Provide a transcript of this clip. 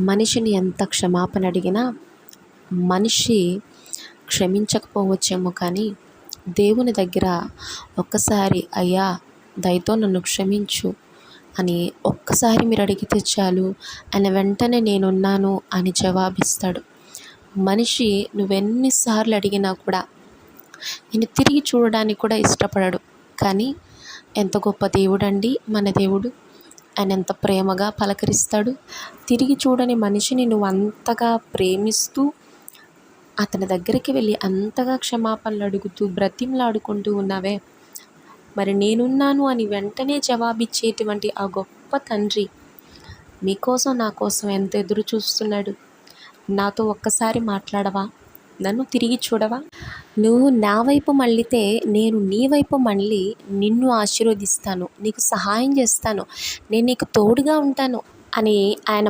మనిషిని ఎంత క్షమాపణ అడిగినా మనిషి క్షమించకపోవచ్చేమో, కానీ దేవుని దగ్గర ఒక్కసారి అయ్యా దయతో నన్ను క్షమించు అని ఒక్కసారి మీరు అడిగితే చాలు, ఆయన వెంటనే నేనున్నాను అని జవాబిస్తాడు. మనిషి నువ్వెన్నిసార్లు అడిగినా కూడా నిన్ను తిరిగి చూడడానికి కూడా ఇష్టపడడు. కానీ ఎంత గొప్ప దేవుడండి మన దేవుడు! ఆయన ఎంత ప్రేమగా పలకరిస్తాడు. తిరిగి చూడని మనిషిని నువ్వు అంతగా ప్రేమిస్తూ అతని దగ్గరికి వెళ్ళి అంతగా క్షమాపణలు అడుగుతూ బ్రతిమలాడుకుంటూ ఉన్నావే, మరి నేనున్నాను అని వెంటనే జవాబిచ్చేటువంటి ఆ గొప్ప తండ్రి మీకోసం నా కోసం ఎంత ఎదురు చూస్తున్నాడు. నాతో ఒక్కసారి మాట్లాడవా? నన్ను తిరిగి చూడవా? నువ్వు నా వైపు మళ్ళితే నేను నీ వైపు మళ్ళీ నిన్ను ఆశీర్వదిస్తాను, నీకు సహాయం చేస్తాను, నేను నీకు తోడుగా ఉంటాను అని ఆయన